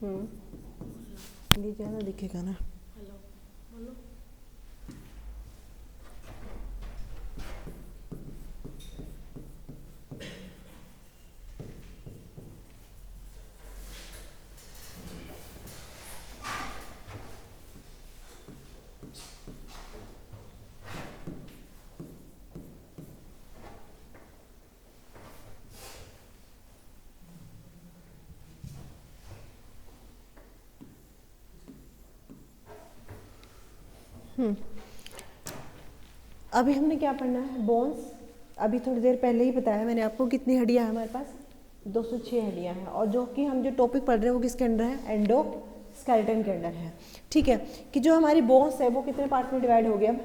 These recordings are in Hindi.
ये ज़्यादा दिखेगा ना। हेलो बोलो। अभी हमने क्या पढ़ना है, बोन्स। अभी थोड़ी देर पहले ही बताया मैंने आपको कितनी हड्डियां हैं हमारे पास, 206 हड्डियां हैं। और जो कि हम जो टॉपिक पढ़ रहे हैं वो किसके अंडर है, एंडोस्केलेटन के अंडर है। ठीक है, कि जो हमारी बोन्स है वो कितने पार्ट्स में डिवाइड हो गया, अब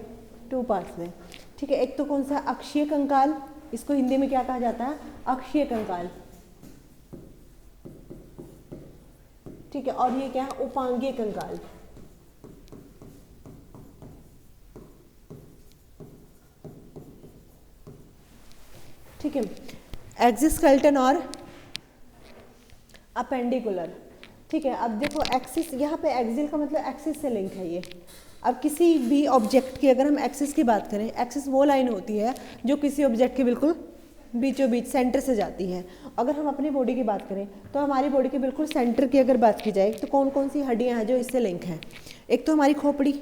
2 पार्ट्स में। ठीक है, एक तो कौन सा, अक्षीय कंकाल, इसको हिंदी में क्या कहा जाता है, अक्षीय कंकाल। ठीक है, और ये क्या है, उपांगीय कंकाल। ठीक है, एक्सिस्केलेटन और अपेंडिकुलर। ठीक है, अब देखो एक्सिस, यहाँ पे एक्सिल का मतलब एक्सिस से लिंक है ये। अब किसी भी ऑब्जेक्ट की अगर हम एक्सिस की बात करें, एक्सिस वो लाइन होती है जो किसी ऑब्जेक्ट के बिल्कुल बीचों बीच सेंटर से जाती है। अगर हम अपनी बॉडी की बात करें तो हमारी बॉडी के बिल्कुल सेंटर की अगर बात की जाए तो कौन कौन सी हड्डियाँ हैं जो इससे लिंक हैं। एक तो हमारी खोपड़ी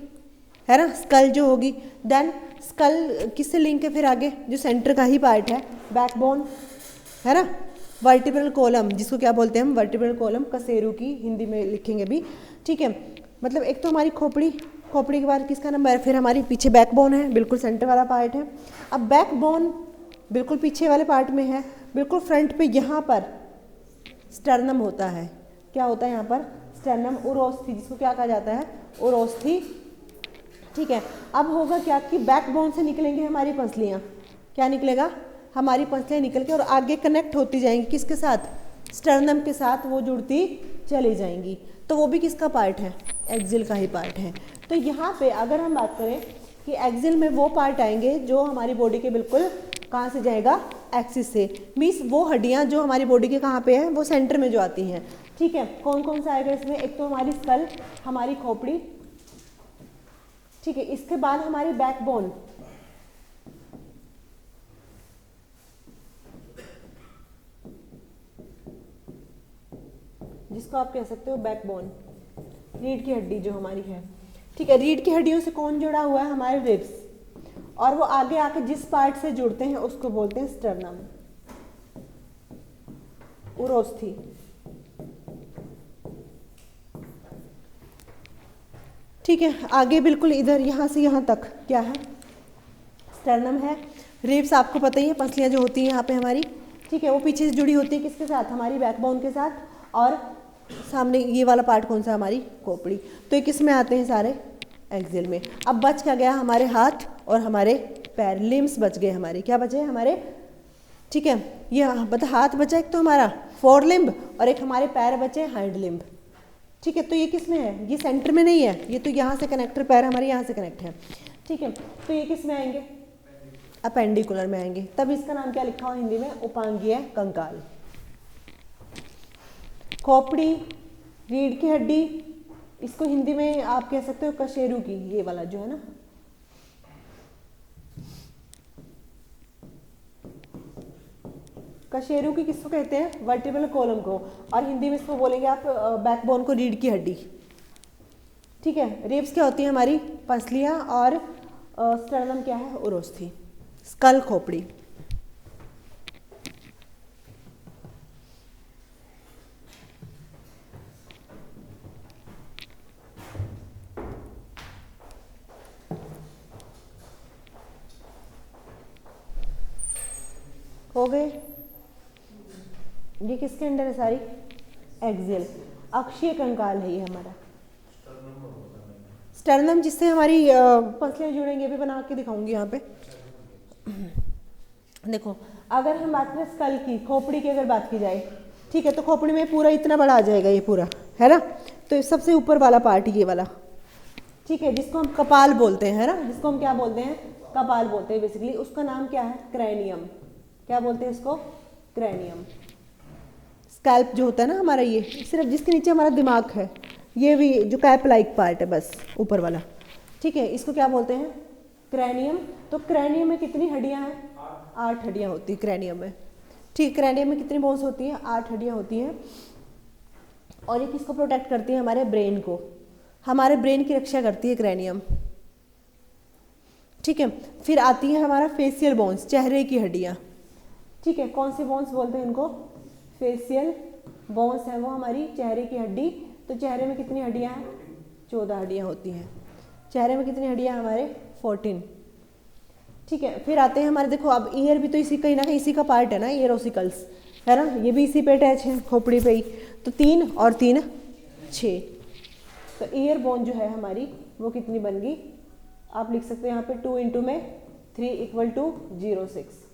है ना, स्कल जो होगी। देन स्कल किससे लिंक है, फिर आगे जो सेंटर का ही पार्ट है, बैकबोन है ना, वर्टिब्रल कॉलम, जिसको क्या बोलते हैं हम, वर्टिब्रल कॉलम, कशेरू की हिंदी में लिखेंगे भी। ठीक है, मतलब एक तो हमारी खोपड़ी, खोपड़ी के बाद किसका नंबर है, फिर हमारी पीछे बैकबोन है, बिल्कुल सेंटर वाला पार्ट है। अब बैकबोन बिल्कुल पीछे वाले पार्ट में है, बिल्कुल फ्रंट पे यहाँ पर स्टर्नम होता है। क्या होता है यहाँ पर, स्टर्नम, उरोस्थी, जिसको क्या कहा जाता है, उरोस्थी। ठीक है, अब होगा क्या कि बैकबोन से निकलेंगे हमारी पसलियाँ, क्या निकलेगा, हमारी पसलियाँ निकल के और आगे कनेक्ट होती जाएंगी किसके साथ, स्टर्नम के साथ वो जुड़ती चली जाएंगी। तो वो भी किसका पार्ट है, एक्सिल का ही पार्ट है। तो यहाँ पे अगर हम बात करें कि एक्सिल में वो पार्ट आएंगे जो हमारी बॉडी के बिल्कुल कहाँ से जाएगा, एक्सिस से। मीन्स वो हड्डियाँ जो हमारी बॉडी के कहाँ पे हैं, वो सेंटर में जो आती हैं। ठीक है, कौन कौन सा आएगा इसमें, एक तो हमारी स्कल, हमारी खोपड़ी। ठीक है, इसके बाद हमारी बैकबोन, जिसको आप कह सकते हो बैकबोन, रीढ़ की हड्डी जो हमारी है। ठीक है, रीढ़ की हड्डियों से कौन जुड़ा हुआ है, हमारे रिब्स, और वो आगे आके जिस पार्ट से जुड़ते हैं उसको बोलते हैं स्टर्नम, उरोस्थी। ठीक है, आगे बिल्कुल इधर यहाँ से यहाँ तक क्या है, स्टर्नम है। रिब्स आपको पता ही है, पसलियाँ जो होती हैं यहाँ पे हमारी। ठीक है, वो पीछे से जुड़ी होती है किसके साथ, हमारी बैकबोन के साथ। और सामने ये वाला पार्ट कौन सा, हमारी खोपड़ी। तो ये किस में आते हैं सारे, एक्सिल में। अब बच क्या गया, हमारे हाथ और हमारे पैर, लिम्स बच गए हमारे, क्या बचे हमारे। ठीक है, ये हाथ बचा एक तो हमारा फोर लिम्ब, और एक हमारे पैर बचे हाइंड लिम्ब। ठीक है, तो ये किस में है, ये सेंटर में नहीं है, ये तो यहाँ से कनेक्टर, पैर हमारे यहाँ से कनेक्ट है। ठीक है, तो ये किस में आएंगे, अपेंडिकुलर में आएंगे। तब इसका नाम क्या लिखा हुआ हिंदी में, उपांगीय कंकाल। खोपड़ी, रीढ़ की हड्डी, इसको हिंदी में आप कह सकते हो कशेरू की, ये वाला जो है ना, कशेरू की किसको कहते हैं, वर्टिब्रल कॉलम को, और हिंदी में इसको बोलेंगे आप बैकबोन को, रीढ़ की हड्डी। ठीक है, रिब्स क्या होती है हमारी पसलियाँ, और स्टर्नम क्या है, उरोस्थी। स्कल, खोपड़ी। हो गए, ये किसके अंडर है सारी, एक्सियल, अक्षीय कंकाल है ये हमारा। स्टर्नम जिससे हमारी पसलियाँ जुड़ेंगे, भी बना के दिखाऊंगी यहाँ पे। देखो, अगर हम बात करें स्कल की, खोपड़ी की अगर बात की जाए, ठीक है, तो खोपड़ी में पूरा इतना बड़ा आ जाएगा ये पूरा, है ना। तो सबसे ऊपर वाला पार्ट ये वाला, ठीक है, जिसको हम कपाल बोलते हैं, है ना, जिसको हम क्या बोलते हैं, कपाल बोलते हैं बेसिकली। उसका नाम क्या है, क्रैनियम। क्या बोलते हैं इसको, क्रैनियम। स्कैल्प जो होता है ना हमारा, ये सिर्फ जिसके नीचे हमारा दिमाग है, ये भी जो कैप लाइक पार्ट है बस ऊपर वाला, ठीक है, इसको क्या बोलते हैं? क्रैनियम। तो क्रैनियम में कितनी हड्डियां हैं? 8 हड्डियां होती है क्रैनियम में। ठीक, क्रैनियम में कितनी बोन्स होती हैं? 8 हड्डियां होती हैं। और ये किसको प्रोटेक्ट करती है? हमारे ब्रेन को, हमारे ब्रेन की रक्षा करती है क्रैनियम। ठीक है, फिर आती है हमारा फेशियल बोन्स, चेहरे की हड्डियां। ठीक है, कौन सी बोन्स बोलते हैं इनको? फेशियल बोन्स है वो हमारी चेहरे की हड्डी। तो चेहरे में कितनी हड्डियां हैं? 14 हड्डियां होती हैं। चेहरे में कितनी हड्डियां? हमारे 14। ठीक है, फिर आते हैं हमारे, देखो अब ईयर भी तो इसी कहीं ना कहीं इसी का पार्ट है ना, ईयर ओसिकल्स है ना, ये भी इसी पे अटैच है, खोपड़ी पे ही। तो 3 और 3 6। तो ईयर बोन जो है हमारी वो कितनी बन गई? आप लिख सकते हैं यहाँ पे 2 इंटू में 3 = 0.6।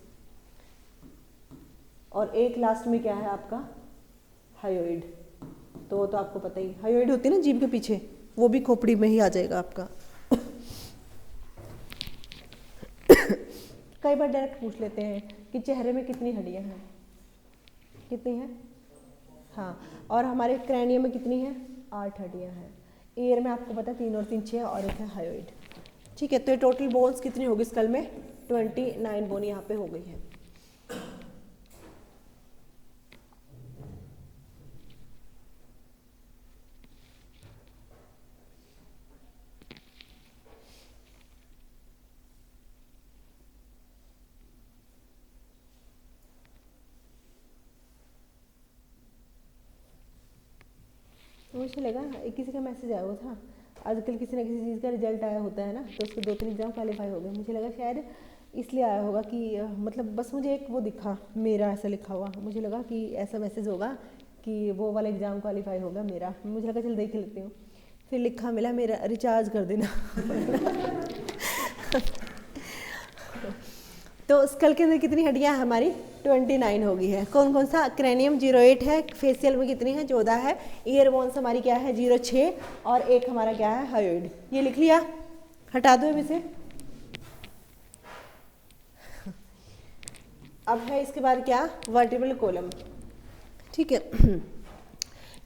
और एक लास्ट में क्या है आपका? हायोइड। तो वो तो आपको पता ही, हायोइड होती है ना जीभ के पीछे, वो भी खोपड़ी में ही आ जाएगा आपका। कई बार डायरेक्ट पूछ लेते हैं कि चेहरे में कितनी हड्डियां हैं? कितनी हैं? हाँ, और हमारे क्रैनियम में कितनी है? 8 हड्डियां हैं। ईयर में आपको पता है 3 और 3 6, और एक है हायोइड। ठीक है, तो ये टोटल बोन्स कितनी होगी स्कल में? 29 बोन यहाँ पे हो गई है। मुझे लगा किसी का मैसेज आया हुआ था, आजकल किसी ना किसी चीज़ का रिजल्ट आया होता है ना, तो उसके 2-3 एग्जाम क्वालिफाई हो गए। मुझे लगा शायद इसलिए आया होगा कि मतलब बस मुझे एक वो दिखा, मेरा ऐसा लिखा हुआ, मुझे लगा कि ऐसा मैसेज होगा कि वो वाला एग्ज़ाम क्वालिफाई होगा मेरा। मुझे लगा चल देख लेती हूँ, फिर लिखा मिला मेरा रिचार्ज कर देना। तो स्कल के अंदर कितनी हड्डियां हैं हमारी? 29 हो गई है। कौन कौन सा? क्रैनियम 0.8 है, फेशियल में कितनी है? 14 है, ईयर बोन्स हमारी क्या है? 0.6, और एक हमारा क्या है? हायोइड। ये लिख लिया, हटा दो इसे। अब है इसके बाद क्या? Vertebral column. ठीक है,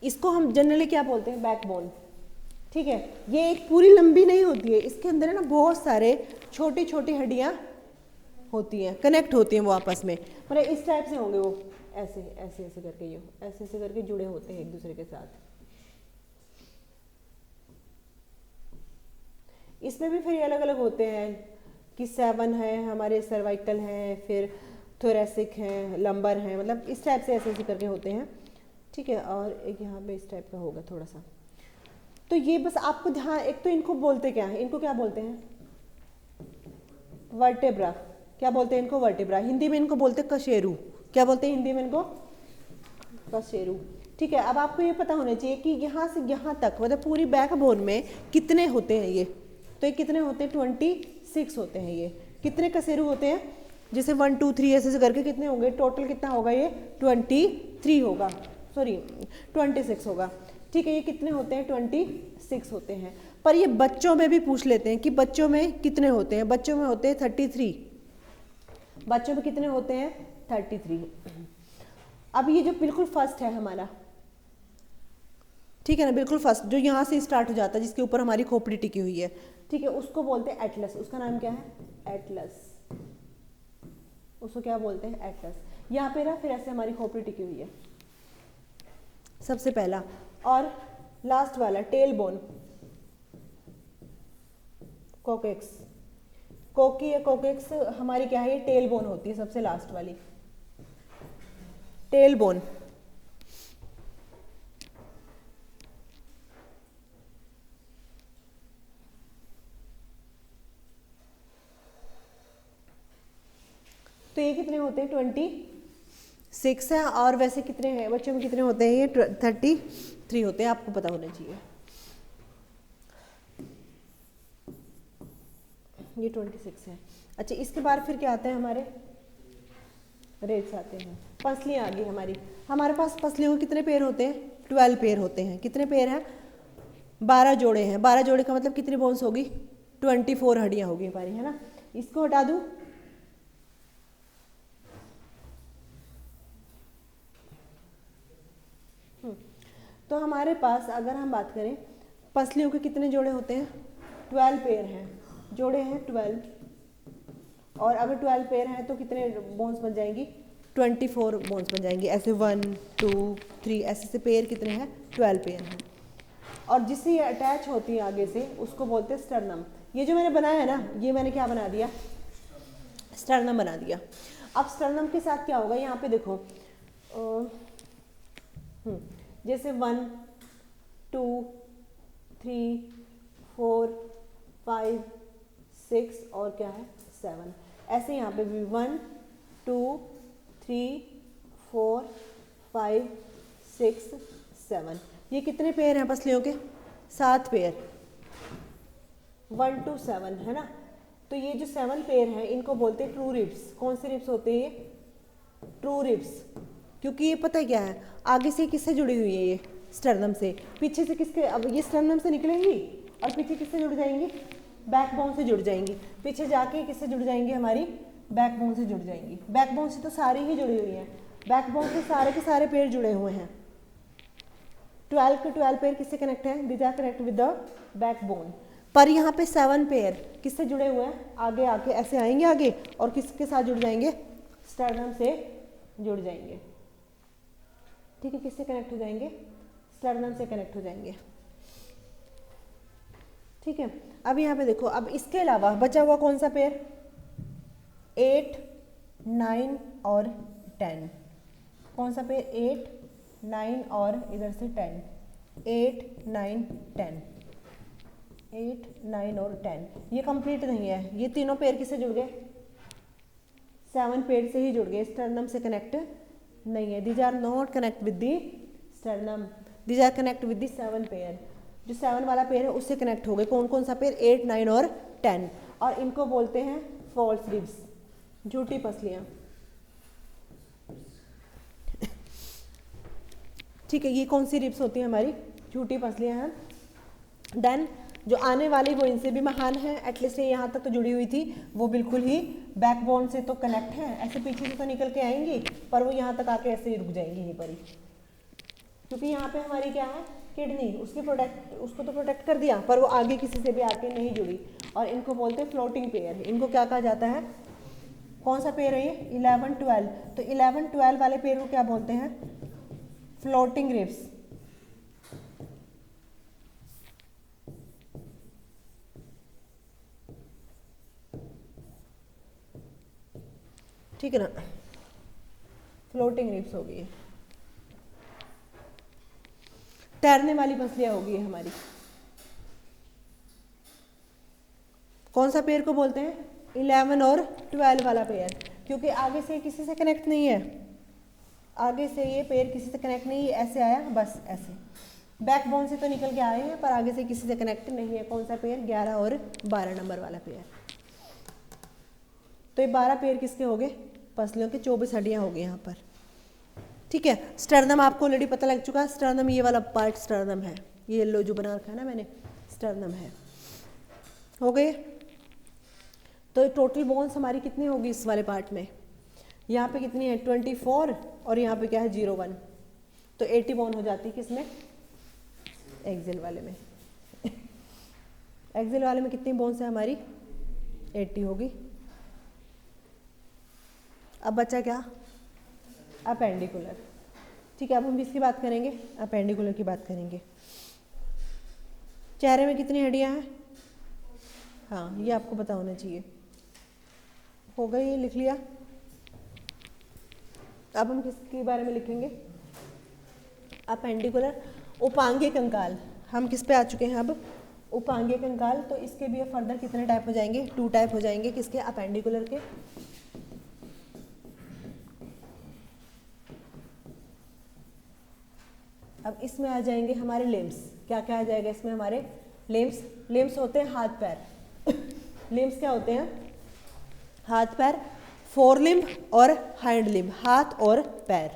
इसको हम जनरली क्या बोलते हैं? बैकबोन। ठीक है, ये एक पूरी लंबी नहीं होती है, इसके अंदर है ना बहुत सारे छोटी छोटी हड्डियां होती हैं, कनेक्ट होती हैं वो आपस में, मतलब इस टाइप से होंगे वो, ऐसे ऐसे ऐसे करके, ये ऐसे ऐसे करके जुड़े होते हैं एक दूसरे के साथ। इसमें भी फिर अलग अलग होते हैं कि 7 है हमारे, सर्वाइकल है, फिर थोरेसिक है, लंबर है, मतलब इस टाइप से ऐसे ऐसे करके होते हैं। ठीक है, और एक यहाँ पे इस टाइप का होगा थोड़ा सा। तो ये बस आपको ध्यान, एक तो इनको बोलते क्या है? इनको क्या बोलते हैं? वर्टेब्रा। क्या बोलते हैं इनको? वर्टेब्रा। हिंदी में इनको बोलते हैं कशेरू। क्या बोलते हैं हिंदी में इनको? कशेरू। ठीक है, अब आपको ये पता होना चाहिए कि यहाँ से यहाँ तक मतलब पूरी बैकबोन में कितने होते हैं ये? तो ये कितने होते हैं? 26 होते हैं ये। कितने कशेरू होते हैं? जैसे 1 2 3 ऐसे करके कितने होंगे? टोटल कितना होगा ये? 23 होगा, सॉरी 26 होगा। ठीक है, ये कितने होते हैं? 26 होते हैं। पर ये बच्चों में भी पूछ लेते हैं कि बच्चों में कितने होते हैं? बच्चों में होते हैं 33। बच्चों में कितने होते हैं? 33। अब ये जो बिल्कुल फर्स्ट है हमारा, ठीक है ना, बिल्कुल फर्स्ट जो यहाँ से स्टार्ट हो जाता है, जिसके ऊपर हमारी खोपड़ी टिकी हुई है, ठीक है, उसको बोलते हैं एटलस। उसका नाम क्या है? एटलस। उसको क्या बोलते हैं? एटलस। यहाँ पे ना फिर ऐसे हमारी खोपड़ी टिकी हुई है सबसे पहला, और लास्ट वाला टेल बोन, कोकेक्स। कोकी या कोकेक्स हमारी क्या है? ये टेल बोन होती है, सबसे लास्ट वाली टेल बोन। तो ये कितने होते हैं? 26 है। और वैसे कितने हैं बच्चों में? कितने होते हैं? ये 33 होते हैं, आपको पता होना चाहिए। ये 26 है। अच्छा, इसके बाद फिर क्या आता है? हमारे रेट्स आते हैं। पसलियाँ आ गई हमारी। हमारे पास पसलियों के कितने पेयर होते हैं? 12 पेयर होते हैं। कितने पेयर हैं? 12 जोड़े हैं। 12 जोड़े का मतलब कितनी बोन्स होगी? 24 हड्डियाँ होगी हमारी, है ना। इसको हटा दूँ, तो हमारे पास अगर हम बात करें पसलियों के कितने जोड़े होते हैं, 12 पेयर हैं, जोड़े हैं 12, और अगर 12 पेयर हैं तो कितने बोन्स बन जाएंगी, 24 बोन्स बन जाएंगी। ऐसे 1 2 3 ऐसे से पेयर कितने हैं, 12 पेयर हैं। और जिससे ये अटैच होती है आगे से उसको बोलते हैं स्टर्नम। ये जो मैंने बनाया है ना, ये मैंने क्या बना दिया, स्टर्नम बना दिया। अब स्टर्नम के साथ क्या होगा, यहाँ पे देखो जैसे 1 2 3 4 5 6 और क्या है 7, ऐसे यहाँ पे भी 1 2 3 4 5 6 7, ये कितने पेयर हैं पसलियों के, 7 पेयर, 1 to 7 है ना। तो ये जो 7 पेयर हैं इनको बोलते हैं ट्रू रिब्स। कौन से रिब्स होते हैं ये, ट्रू रिब्स, क्योंकि ये पता है क्या है, आगे से किससे जुड़ी हुई है, ये स्टर्नम से, पीछे से किसके, अब ये स्टर्नम से निकलेंगी और पीछे किससे जुड़ जाएंगी, बैकबोन से जुड़ जाएंगी, पीछे जाके किससे जुड़ जाएंगी, हमारी बैकबोन से जुड़ जाएंगी। बैकबोन से तो सारी ही जुड़ी हुई हैं, बैकबोन से सारे के सारे पेयर जुड़े हुए हैं। 12 के 12 पेयर किससे कनेक्ट है, these are connect with the backbone. पर यहाँ पे 7 पेयर किससे जुड़े हुए हैं, आगे आके ऐसे आएंगे आगे और किसके साथ जुड़ जाएंगे, स्टर्नम से जुड़ जाएंगे। ठीक है, किससे कनेक्ट हो जाएंगे, स्टर्नम से कनेक्ट हो जाएंगे। ठीक है, अब यहाँ पे देखो, अब इसके अलावा बचा हुआ कौन सा पेयर, 8 9 और 10, कौन सा पेयर, 8 9 और इधर से 10, 8 9 10, 8 9 और 10, ये कंप्लीट नहीं है, ये तीनों पेयर किससे जुड़ गए, 7 पेयर से ही जुड़ गए, स्टर्नम से कनेक्ट नहीं है। These are not connect with the sternum, these are connect with the 7 pair. जो 7 वाला पेयर है उससे कनेक्ट हो गए, कौन कौन सा पेयर, 8 9 और 10, और इनको बोलते हैं फॉल्स रिब्स, झूठी पसलियाँ। ठीक है, ये कौन सी रिब्स होती हैं, हमारी झूठी पसलियाँ हैं। देन जो आने वाली वो इनसे भी महान है, एटलीस्ट ये यहाँ तक तो जुड़ी हुई थी, वो बिल्कुल ही बैकबोन से तो कनेक्ट है, ऐसे पीछे से तो निकल के आएंगी पर वो यहाँ तक आके ऐसे ही रुक जाएंगी यहीं पर ही, क्योंकि यहाँ पे हमारी क्या है, किडनी, उसको तो प्रोटेक्ट कर दिया पर वो आगे किसी से भी आके नहीं जुड़ी, और इनको बोलते हैं फ्लोटिंग पेयर। इनको क्या कहा जाता है, कौन सा पेयर है ये, 11 12, तो 11 12 वाले पेयर को क्या बोलते हैं, फ्लोटिंग रिब्स। ठीक है ना, फ्लोटिंग रिब्स हो गई, तैरने वाली पसलियाँ होगी हमारी। कौन सा पेयर को बोलते हैं, 11 और 12 वाला पेयर, क्योंकि आगे से किसी से कनेक्ट नहीं है, आगे से ये पेयर किसी से कनेक्ट नहीं है, ऐसे आया बस ऐसे, बैकबोन से तो निकल के आए हैं पर आगे से किसी से कनेक्ट नहीं है। कौन सा पेयर, 11 और 12 नंबर वाला पेयर। तो ये 12 पेयर किसके हो गए, पसलियों के, 24 हड्डियाँ हो गई यहाँ पर। ठीक है, स्टर्नम आपको ऑलरेडी पता लग चुका है, स्टर्नम ये वाला पार्ट स्टर्नम है, ये येलो जो बना रखा है ना मैंने, स्टर्नम है। हो गए, तो टोटल बोन्स हमारी कितनी होगी इस वाले पार्ट में, यहाँ पे कितनी है 24, और यहाँ पे क्या है 01, तो 80 बोन हो जाती है किसमें, एक्सेल वाले में। एक्सेल वाले में कितनी बोन्स है हमारी, 80 होगी। अब बचा क्या, अपेंडिकुलर। ठीक है, अब हम इसकी बात करेंगे, अपेंडिकुलर की बात करेंगे। चेहरे में कितनी हड्डियां हैं, हाँ ये आपको पता होना चाहिए, हो गई, ये लिख लिया। अब हम किसके बारे में लिखेंगे, अपेंडिकुलर, उपांगीय कंकाल। हम किस पे आ चुके हैं अब, उपांगीय कंकाल। तो इसके भी फर्दर कितने टाइप हो जाएंगे, 2 टाइप हो जाएंगे, किसके, अपेंडिकुलर के। अब इसमें आ जाएंगे हमारे लिम्स, क्या क्या आ जाएगा इसमें हमारे लिम्स। लिम्स होते हैं हाथ पैर। लिम्स क्या होते हैं, हाथ पैर, फोर लिम्ब और हाइंड लिम्ब, हाथ और पैर।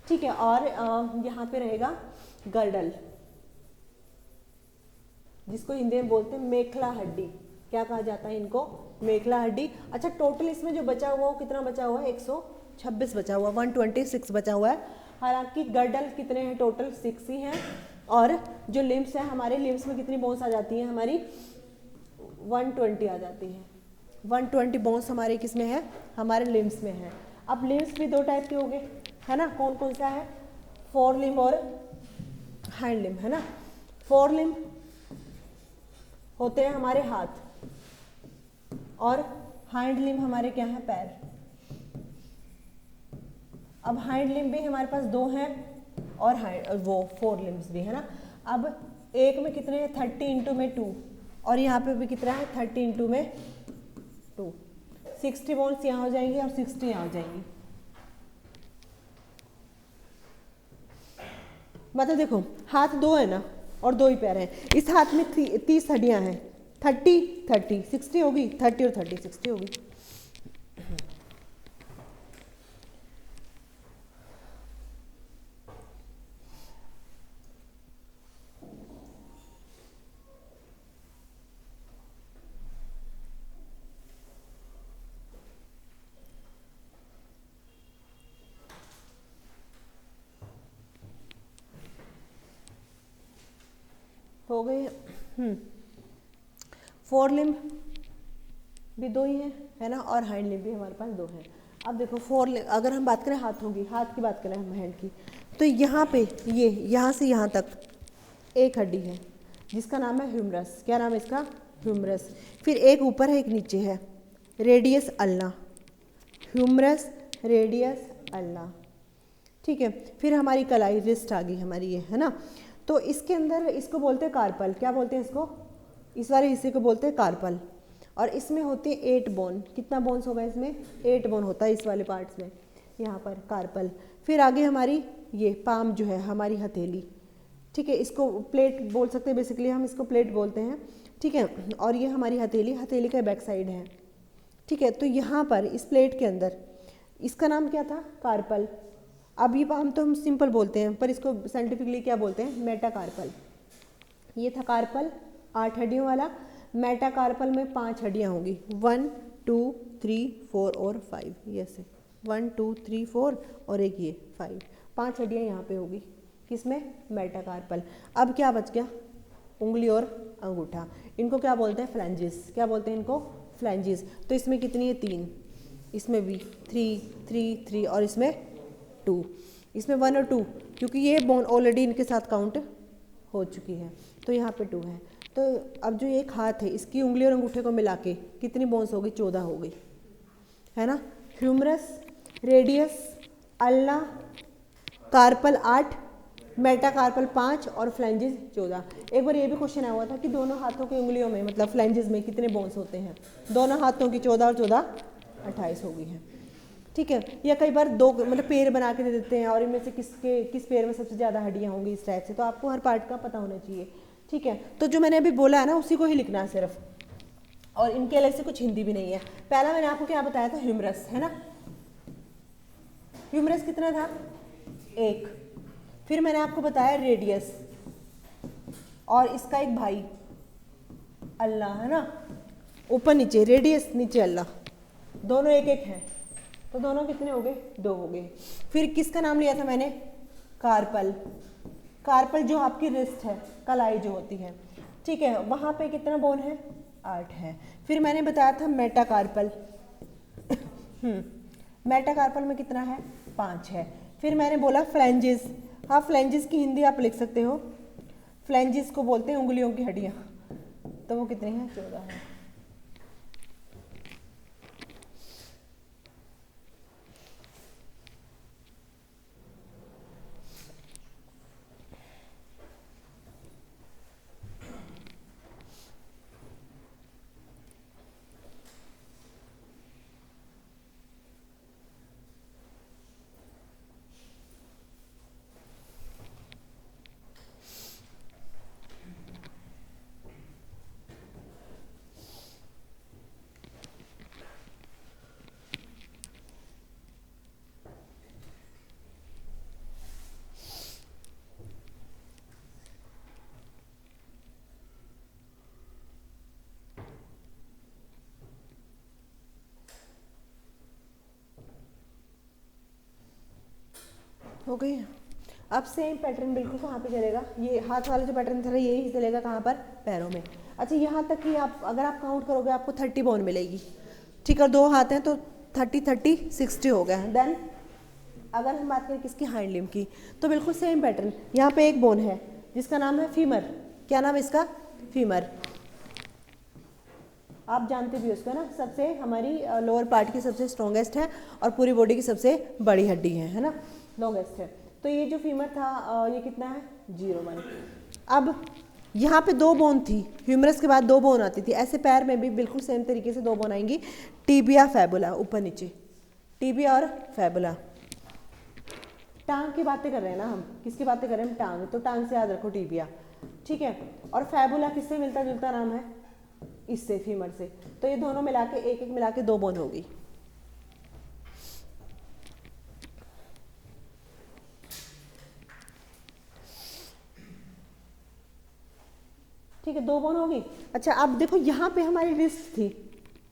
ठीक है, और यहाँ पे रहेगा गर्डल, जिसको हिंदी में बोलते हैं मेखला हड्डी। क्या कहा जाता है इनको, मेखला हड्डी। अच्छा, टोटल इसमें जो बचा हुआ वो कितना बचा हुआ है, 126 बचा हुआ, 126 बचा हुआ है। हालांकि गर्डल कितने हैं, टोटल 6 ही हैं, और जो लिम्स है हमारे, लिम्स में कितनी बोन्स आ जाती हैं हमारी, 120 आ जाती हैं। 120 बोन्स हमारे किस में है, हमारे लिम्स में है। अब लिम्स भी दो टाइप के हो गए, है ना, कौन कौन सा है, फोर लिम्ब और हैंड लिम्ब, है ना। फोर लिम्ब होते हैं हमारे हाथ, और हैंड लिम्ब हमारे क्या है, पैर। अब हैंड लिम्ब भी हमारे पास 2 हैं, और वो फोर लिम्ब्स भी, है ना। अब एक में कितने हैं, 30 इंटू में 2, और यहाँ पे भी कितना है, 30 इंटू में 2, 60 बोन्स यहाँ हो जाएंगी और 60 यहाँ हो जाएंगी। मतलब देखो हाथ 2 है ना, और 2 ही पैर हैं, इस हाथ में 30 हड्डियाँ हैं, 30 30 60 होगी, 30 और 30 60 होगी। हो गए। फोर लिम्ब भी 2 ही हैं, है ना, और हैंड लिम्ब भी हमारे पास 2 हैं। अब देखो फोर लिम्ब, अगर हम बात करें हाथों की, हाथ की बात करें हम हैंड की, तो यहाँ पे ये यहाँ से यहाँ तक एक हड्डी है जिसका नाम है ह्यूमरस। क्या नाम है इसका, ह्यूमरस। फिर एक ऊपर है एक नीचे है, radius ulna, humerus radius ulna, ठीक है। फिर हमारी कलाई, रिस्ट आ गई हमारी ये, है ना। तो इसके अंदर इसको बोलते हैं कार्पल। क्या बोलते हैं इसको, इस वाले हिस्से को बोलते हैं कार्पल। और इसमें होते हैं 8 बोन। कितना बोन्स होगा इसमें, 8 बोन होता है इस वाले पार्ट्स में, यहाँ पर कार्पल। फिर आगे हमारी ये पाम जो है, हमारी हथेली, ठीक है, इसको प्लेट बोल सकते हैं, बेसिकली हम इसको प्लेट बोलते हैं, ठीक है। और ये हमारी हथेली, हथेली का बैक साइड है, ठीक है। तो यहाँ पर इस प्लेट के अंदर इसका नाम क्या था, कार्पल। अब ये पाम तो हम सिंपल बोलते हैं, पर इसको साइंटिफिकली क्या बोलते हैं, मेटाकार्पल। ये था कार्पल 8 हड्डियों वाला। मेटाकार्पल में 5 हड्डियाँ होंगी, 1 2 3 4 और 5, ये से 1 2 3 4 और एक ये 5 हड्डियाँ यहाँ पे होगी, किसमें, मेटाकार्पल। अब क्या बच गया, उंगली और अंगूठा, इनको क्या बोलते हैं, फ्लैंजेस। क्या बोलते हैं इनको, फ्लैंजेस। तो इसमें कितनी है, 3, इसमें भी 3 3 3 और इसमें 2, इसमें 1 और 2, क्योंकि ये बोन ऑलरेडी इनके साथ काउंट हो चुकी है, तो यहाँ पे 2 है। तो अब जो एक हाथ है, इसकी उंगली और अंगूठे को मिला के कितनी बोन्स हो गई, 14 हो गई, है ना। Humerus, radius, ulna, carpal 8, metacarpal 5 और फ्लैंजेस 14। एक बार ये भी क्वेश्चन आया हुआ था कि दोनों हाथों की उंगलियों में, मतलब फ्लैंजेस में कितने बोन्स होते हैं, दोनों हाथों की 14 और 14 28 हो गई है, ठीक है। या कई बार 2 मतलब पैर बना के दे देते हैं, और इनमें से किस पैर में सबसे ज़्यादा हड्डियाँ होंगी, इस टाइप से। तो आपको हर पार्ट का पता होना चाहिए, ठीक है। तो जो मैंने अभी बोला है ना, उसी को ही लिखना है सिर्फ, और इनके अलग से कुछ हिंदी भी नहीं है। पहला मैंने आपको क्या बताया था, ह्यूमरस, है ना। ह्यूमरस कितना था, 1। फिर मैंने आपको बताया रेडियस, और इसका एक भाई अल्लाह, है ना, ऊपर नीचे रेडियस, नीचे अल्लाह, दोनों एक एक हैं, तो दोनों कितने हो गए, 2 हो गए। फिर किसका नाम लिया था मैंने, कार्पल। कार्पल जो आपकी रिस्ट है, कलाई जो होती है, ठीक है, वहाँ पे कितना बोन है, 8 है। फिर मैंने बताया था मेटाकार्पल, मेटाकार्पल में कितना है, 5 है। फिर मैंने बोला फ्लैंजेस। हाँ, फ्लैंजेस की हिंदी आप लिख सकते हो, फ्लैंजेस को बोलते हैं उंगलियों की हड्डियाँ, तो वो कितनी हैं, 14 है। हो गई। अब सेम पैटर्न बिल्कुल कहाँ पे चलेगा, ये हाथ वाला जो पैटर्न था यही चलेगा कहाँ पर, पैरों में। अच्छा यहाँ तक कि आप अगर आप काउंट करोगे आपको 30 बोन मिलेगी, ठीक है। 2 हाथ हैं तो 30 30 60 हो गया। देन अगर हम बात करें किसकी, हाइंड लिम्ब की, तो बिल्कुल सेम पैटर्न। यहाँ पे एक बोन है जिसका नाम है फीमर। क्या नाम है इसका, फीमर। आप जानते भी हो उसका ना, सबसे हमारी लोअर पार्ट की सबसे स्ट्रॉन्गेस्ट है और पूरी बॉडी की सबसे बड़ी हड्डी है ना, लॉन्गेस्ट है। तो ये जो फीमर था ये कितना है, 0 1। अब यहाँ पे 2 बोन थी, ह्यूमरस के बाद 2 बोन आती थी, ऐसे पैर में भी बिल्कुल सेम तरीके से 2 बोन आएंगी, टीबिया फैबुला, ऊपर नीचे, टीबिया और फैबुला। टांग की बातें कर रहे हैं ना हम, किसकी बातें कर रहे हैं हम, टांग, तो टांग से याद रखो टीबिया, ठीक है। और फैबुला किससे मिलता जुलता नाम है, इससे, फीमर से। तो ये दोनों मिला के एक एक मिला के 2 बोन होगी। ठीक है, 2 बोन होगी। अच्छा अब देखो यहाँ पे हमारी रिस्ट थी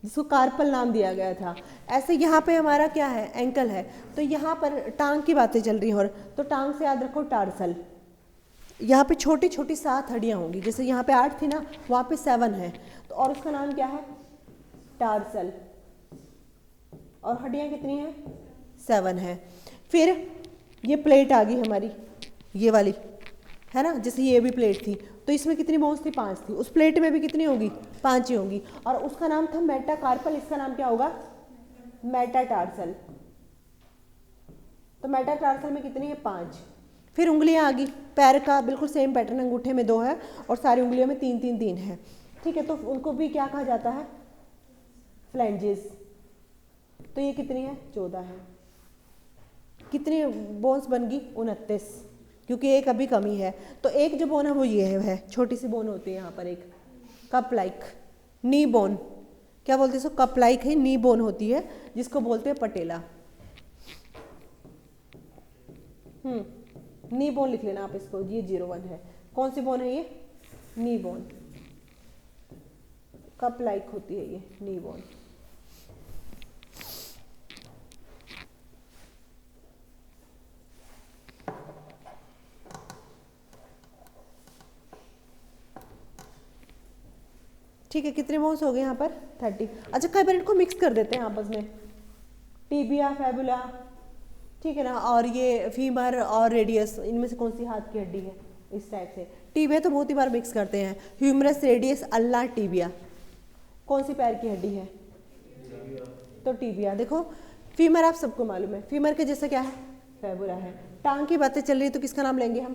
जिसको कार्पल नाम दिया गया था, ऐसे यहाँ पे हमारा क्या है, एंकल है। तो यहाँ पर टांग की बातें चल रही हैं, और तो टांग से याद रखो टार्सल। यहाँ पे छोटी छोटी 7 हड्डियाँ होंगी, जैसे यहाँ पे 8 थी ना, वहाँ पे 7 है, तो और उसका नाम क्या है, टार्सल। और हड्डियाँ कितनी हैं, 7 है। फिर ये प्लेट आ गई हमारी, ये वाली है ना, जैसे ये भी प्लेट थी, तो इसमें कितनी बोन्स थी, 5 थी। उस प्लेट में भी कितनी होगी, 5 ही होंगी। और उसका नाम था मेटाकार्पल, इसका नाम क्या होगा, मेटाटार्सल। तो मेटाटार्सल में कितनी है, 5। फिर उंगलियां आ गई, पैर का बिल्कुल सेम पैटर्न, अंगूठे में 2 है और सारी उंगलियों में 3 3 3 है, ठीक है। तो उनको भी क्या कहा जाता है, फ्लैंजेस। तो ये कितनी है, 14 है। कितनी बोन्स बन गई, 29, क्योंकि एक अभी कमी है। तो एक जो बोन है वो ये है, छोटी सी बोन होती है यहाँ पर एक, कप लाइक, नी बोन, क्या बोलते हैं इसको, कप लाइक है, नी बोन होती है जिसको बोलते हैं पटेला। नी बोन लिख लेना आप इसको, ये 0 1 है। कौन सी बोन है ये, नी बोन, कप लाइक होती है ये नी बोन। ठीक है, कितने बोन्स हो गए यहाँ पर, 30। अच्छा कई बार इनको मिक्स कर देते हैं आपस में, टीबिया फैबुला, ठीक है ना, और ये फीमर और रेडियस, इनमें से कौन सी हाथ की हड्डी है, इस टाइप से। टीबिया तो बहुत ही बार मिक्स करते हैं, ह्यूमरस, रेडियस, अल्ला, टीबिया। कौन सी पैर की हड्डी है, तो टीबिया। देखो फीमर आप सबको मालूम है, फीमर के जैसे क्या है, फैबुला है। टांग की बातें चल रही तो किसका नाम लेंगे हम,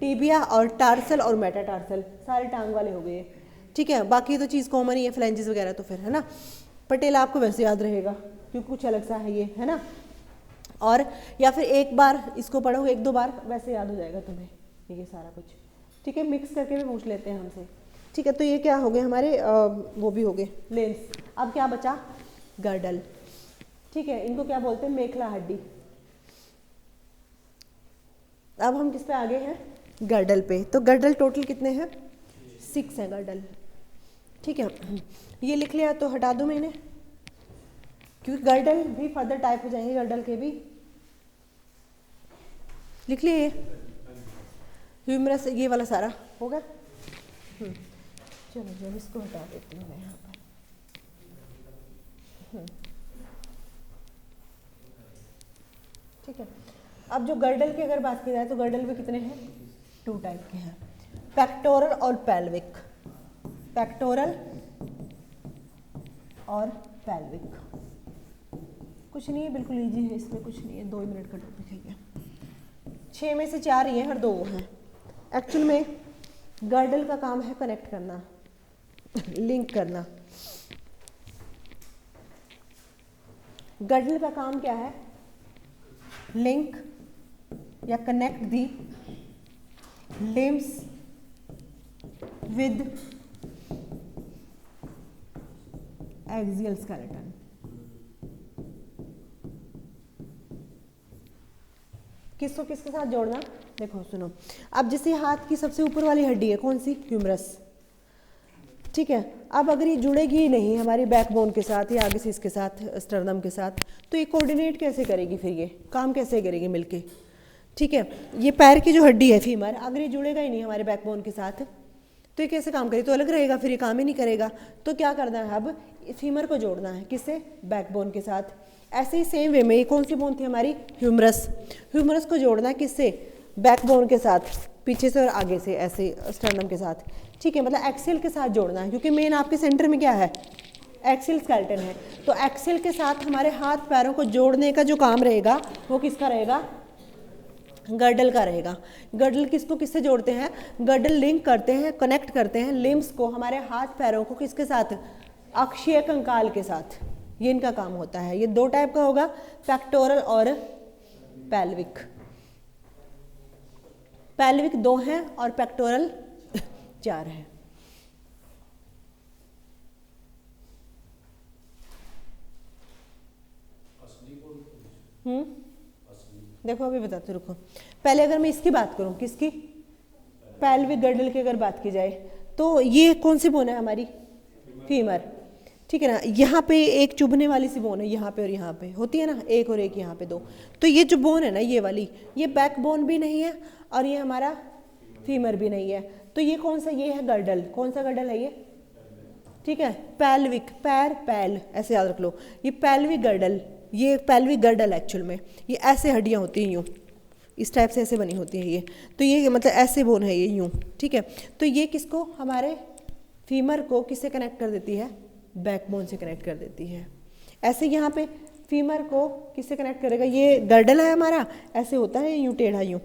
टीबिया और टार्सल और मेटाटार्सल, सारे टांग वाले हो गए, ठीक है। बाकी तो चीज़ कॉमन ही है, फ्लैंजेस वगैरह तो फिर है ना। पटेला आपको वैसे याद रहेगा क्योंकि कुछ अलग सा है ये, है ना। और या फिर एक बार इसको पढ़ोगे, 1 2 बार वैसे याद हो जाएगा तुम्हें ये सारा कुछ, ठीक है। मिक्स करके भी पूछ लेते हैं हमसे, ठीक है। तो ये क्या हो गए हमारे, वो भी हो गए लेंस। अब क्या बचा, गर्डल, ठीक है। इनको क्या बोलते हैं, मेखला हड्डी। अब हम किस पे आगे हैं, गर्डल पे। तो गर्डल टोटल कितने हैं, 6 हैं गर्डल, ठीक है। ये लिख लिया तो हटा दूं मैंने, क्योंकि गर्डल भी फर्दर टाइप हो जाएंगे, गर्डल के भी लिख लिए। ये ह्यूमरस, ये वाला सारा होगा। चलो जब इसको हटा देती हूँ मैं यहाँ पर, ठीक है। अब जो गर्डल की अगर बात की जाए तो गर्डल में कितने हैं, 2 टाइप के हैं, पेक्टोरल और पेल्विक। पेक्टोरल और पेल्विक, कुछ नहीं है, बिल्कुल इजी है, इसमें कुछ नहीं है, 2 मिनट का टॉपिक है ये। 6 में से 4 ही हैं, हर 2 हैं। एक्चुअल में गर्डल का काम है कनेक्ट करना, लिंक करना। गर्डल का काम क्या है, लिंक या connect the limbs with axial skeleton. किसको किसके साथ जोड़ना, देखो सुनो। अब जैसे हाथ की सबसे ऊपर वाली हड्डी है कौन सी, ह्यूमरस, ठीक है। अब अगर ये जुड़ेगी ही नहीं हमारी बैकबोन के साथ या आगे से इसके साथ, स्टर्नम के साथ, तो ये कोऑर्डिनेट कैसे करेगी, फिर ये काम कैसे करेगी मिलके। ठीक है, ये पैर की जो हड्डी है फीमर, अगर ये जुड़ेगा ही नहीं हमारे बैकबोन के साथ तो ये कैसे काम करेगा, तो अलग रहेगा, फिर ये काम ही नहीं करेगा। तो क्या करना है, अब फीमर को जोड़ना है किससे, बैकबोन के साथ। ऐसे ही सेम वे में ये कौन सी बोन थी हमारी, ह्यूमरस, ह्यूमरस को जोड़ना है किससे, बैकबोन के साथ, पीछे से और आगे से ऐसे स्टर्नम के साथ। ठीक है, मतलब एक्सेल के साथ जोड़ना है, क्योंकि मेन आपके सेंटर में क्या है, एक्सेल स्केलेटन है। तो एक्सेल के साथ हमारे हाथ पैरों को जोड़ने का जो काम रहेगा वो किसका रहेगा, गर्डल का रहेगा। गर्डल किसको किससे जोड़ते हैं, गर्डल लिंक करते हैं, कनेक्ट करते हैं लिम्स को, हमारे हाथ पैरों को किसके साथ, अक्षीय कंकाल के साथ। ये इनका काम होता है। ये दो टाइप का होगा, पेक्टोरल और पेल्विक। पेल्विक 2 हैं और पेक्टोरल 4 हैं। देखो अभी बताते, रुको, पहले अगर मैं इसकी बात करूं, किसकी, पेल्विक गर्डल की अगर बात की जाए, तो ये कौन सी बोन है हमारी, फीमर। ठीक है ना, यहाँ पे एक चुभने वाली सी बोन है, यहाँ पे और यहाँ पे होती है ना, एक और एक यहाँ पे 2। तो ये जो बोन है ना, ये वाली, ये बैक बोन भी नहीं है और ये हमारा फीमर भी नहीं है। तो ये कौन सा, ये है गर्डल। कौन सा गर्डल है ये, ठीक है, पेल्विक, पैर पैल ऐसे याद रख लो, ये पेल्विक गर्डल, ये पेल्विक गर्डल एक्चुअल में ये ऐसे हड्डियाँ होती हैं यूँ, इस टाइप से ऐसे बनी होती है ये। तो ये मतलब ऐसे बोन है ये यूँ। ठीक है, तो ये किसको, हमारे फीमर को किससे कनेक्ट कर देती है, बैकबोन से कनेक्ट कर देती है। ऐसे यहाँ पे फीमर को किससे कनेक्ट करेगा, ये गर्डल है हमारा, ऐसे होता है यूँ टेढ़ा यूँ।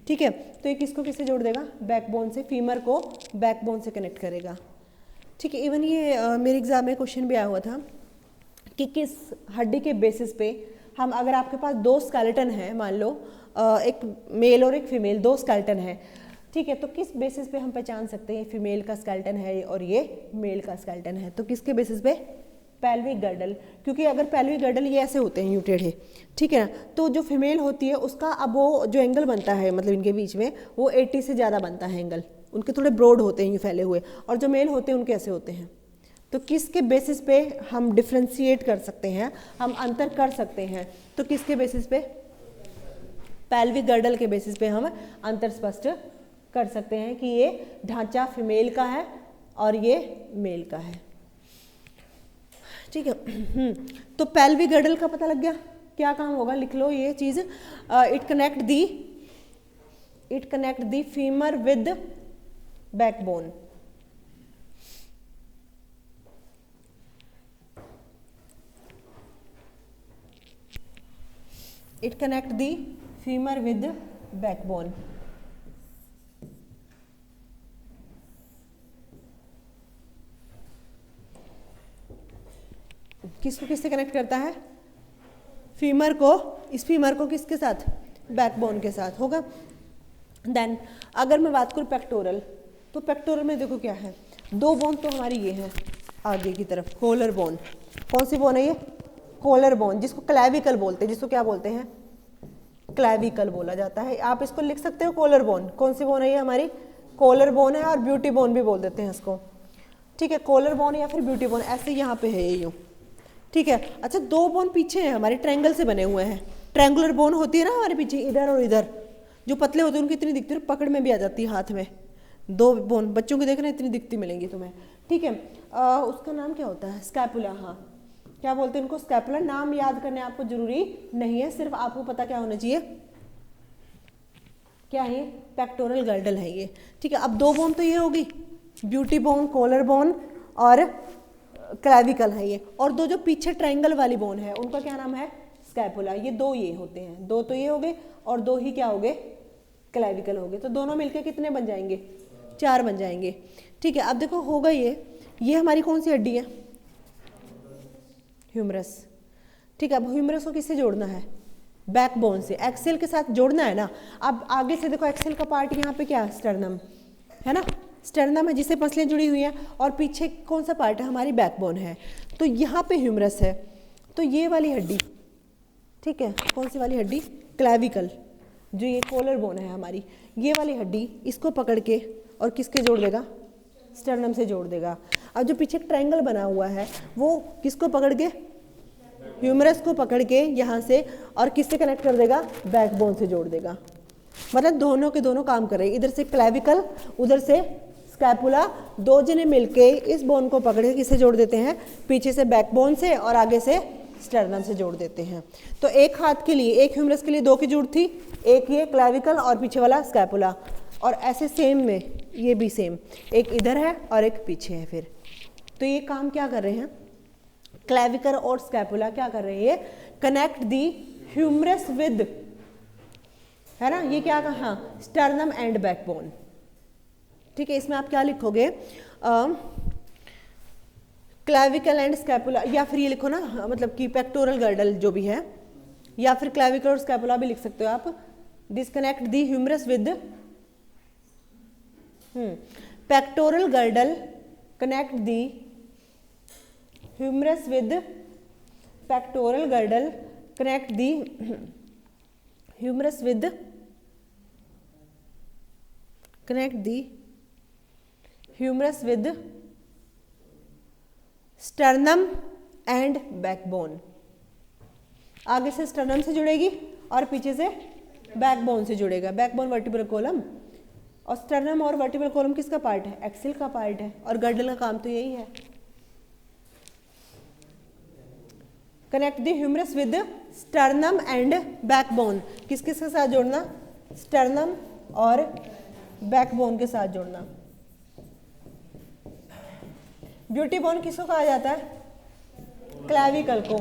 ठीक है, तो ये किसको किससे जोड़ देगा, बैकबोन से, फीमर को बैकबोन से कनेक्ट करेगा। ठीक है, इवन ये मेरे एग्जाम में क्वेश्चन भी आया हुआ था कि किस हड्डी के बेसिस पे हम, अगर आपके पास 2 स्केलेटन हैं, मान लो एक मेल और एक फीमेल, 2 स्केलेटन है, ठीक है, तो किस बेसिस पे हम पहचान सकते हैं फीमेल का स्केलेटन है और ये मेल का स्केलेटन है, तो किसके बेसिस पे, पेल्विक गर्डल। क्योंकि अगर पेल्विक गर्डल ये ऐसे होते हैं यूँ टेढ़े, ठीक है ना, तो जो फीमेल होती है उसका अब वो जो एंगल बनता है, मतलब इनके बीच में वो 80 से ज़्यादा बनता है एंगल, उनके थोड़े ब्रॉड होते हैं यूँ फैले हुए, और जो मेल होते हैं उनके ऐसे होते हैं। तो किसके बेसिस पे हम डिफ्रेंशिएट कर सकते हैं, हम अंतर कर सकते हैं, तो किसके बेसिस पे, पेल्विक गर्डल के बेसिस पे हम अंतर स्पष्ट कर सकते हैं कि ये ढांचा फीमेल का है और ये मेल का है। ठीक है, तो पेल्विक गर्डल का पता लग गया, क्या काम होगा, लिख लो ये चीज, it connect the femur with backbone. It connect the femur with backbone. किसको किससे कनेक्ट करता है, फीमर को, इस फीमर को किसके साथ, बैकबोन के साथ होगा। देन अगर मैं बात करूँ पेक्टोरल, तो पेक्टोरल में देखो क्या है, 2 बोन तो हमारी ये है आगे की तरफ, कोलर बोन। कौन सी बोन है ये, कोलर बोन, जिसको क्लैविकल बोलते हैं, जिसको क्या बोलते हैं, क्लैविकल बोला जाता है। आप इसको लिख सकते हो कोलर बोन। कौन सी बोन है ये हमारी, कोलर बोन है, और ब्यूटी बोन भी बोल देते हैं इसको। ठीक है, कोलर बोन या फिर ब्यूटी बोन, ऐसे यहाँ पे है ये यूँ। ठीक है, अच्छा 2 बोन पीछे हैं हमारे, ट्रायंगल से बने हुए हैं, ट्रायंगुलर बोन होती है ना हमारे पीछे, इधर और इधर, जो पतले होते हैं उनकी इतनी दिखती है, पकड़ में भी आ जाती है हाथ में। 2 बोन बच्चों को देखना इतनी दिखती मिलेंगी तुम्हें। ठीक है, उसका नाम क्या होता है, स्कैपुला। हाँ, क्या बोलते हैं इनको, स्कैपुला। नाम याद करने आपको जरूरी नहीं है, सिर्फ आपको पता क्या होना चाहिए, क्या है, पेक्टोरल गर्डल है ये। ठीक है, अब 2 बोन तो ये होगी, ब्यूटी बोन, कोलर बोन और क्लैविकल है ये, और 2 जो पीछे ट्रायंगल वाली बोन है उनका क्या नाम है, स्कैपुला। ये 2 ये होते हैं, 2 तो ये हो गए और 2 ही क्या हो गए, क्लैविकल हो गए। तो दोनों मिलके कितने बन जाएंगे, 4 बन जाएंगे। ठीक है, अब देखो होगा ये हमारी कौन सी हड्डी है, ह्यूमरस। ठीक है, अब ह्यूमरस को किससे जोड़ना है, बैकबोन से, एक्सेल के साथ जोड़ना है ना। अब आगे से देखो, एक्सेल का पार्ट यहाँ पे क्या है, स्टर्नम है ना, स्टर्नम है जिससे पसलियाँ जुड़ी हुई हैं, और पीछे कौन सा पार्ट है, हमारी बैकबोन है। तो यहाँ पे ह्यूमरस है, तो ये वाली हड्डी, ठीक है, कौन सी वाली हड्डी, क्लैविकल, जो ये कोलर बोन है हमारी, ये वाली हड्डी इसको पकड़ के और किसके जोड़ देगा, स्टर्नम से जोड़ देगा। अब जो पीछे ट्रायंगल बना हुआ है वो किसको पकड़ के, ह्यूमरस को पकड़ के यहाँ से और किससे कनेक्ट कर देगा, बैकबोन से जोड़ देगा। मतलब दोनों के दोनों काम कर रहे हैं, इधर से क्लेविकल उधर से स्कैपुला, दो जने मिलके इस बोन को पकड़ के किससे जोड़ देते हैं, पीछे से बैकबोन से और आगे से स्टर्नम से जोड़ देते हैं। तो एक हाथ के लिए, एक ह्यूमरस के लिए दो की जरूरत थी, एक ये क्लेविकल और पीछे वाला स्कैपुला, और ऐसे सेम में ये भी सेम, एक इधर है और एक पीछे है। फिर तो ये काम क्या कर रहे हैं, क्लेविकल और स्कैपुला क्या कर रहे हैं, कनेक्ट दी ह्यूमरस विद, है ना, ये क्या कहा, स्टर्नम एंड बैकबोन। ठीक है, इसमें आप क्या लिखोगे, क्लेविकल एंड स्कैपुला, या फिर ये लिखो ना, मतलब कि पेक्टोरल गर्डल जो भी है, या फिर क्लेविकल और स्कैपुला भी लिख सकते हो आप। Disconnect the humerus with pectoral girdle, connect the humerus with pectoral girdle, connect the humerus with, connect the humerus with sternum and backbone. आगे से स्टर्नम से जुड़ेगी और पीछे से बैकबोन से जुड़ेगा। बैकबोन वर्टिब्रल कॉलम, और स्टर्नम और वर्टिब्रल कॉलम किसका पार्ट है, एक्सिल का पार्ट है, और गर्डल का काम तो यही है। Connect the humerus with sternum and backbone, किस किस के साथ जोड़ना, स्टर्नम और बैकबोन के साथ जोड़ना। ब्यूटी बोन किसको कहा जाता है, क्लेविकल को।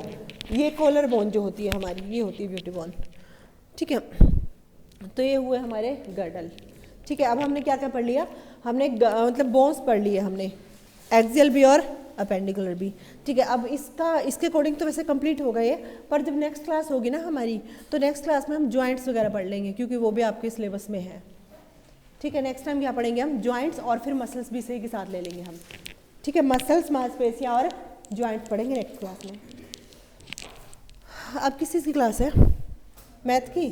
ये कॉलर बोन जो होती है हमारी, ये होती है ब्यूटी बोन। ठीक है, तो ये हुए हमारे गर्डल। ठीक है, अब हमने क्या क्या पढ़ लिया, हमने मतलब बोन्स पढ़ लिए हमने, एक्सियल भी और अपेंडिकुलर भी। ठीक है, अब इसके अकॉर्डिंग तो वैसे कंप्लीट हो गए, पर जब नेक्स्ट क्लास होगी ना हमारी, तो नेक्स्ट क्लास में हम जॉइंट्स वगैरह पढ़ लेंगे, क्योंकि वो भी आपके सिलेबस में है। ठीक है, नेक्स्ट टाइम क्या पढ़ेंगे हम, जॉइंट्स, और फिर मसल्स भी इसी के साथ ले लेंगे हम। ठीक है, मसल्स, मांसपेशियाँ और जॉइंट्स पढ़ेंगे नेक्स्ट क्लास में। अब किस चीज़ की क्लास है, मैथ की।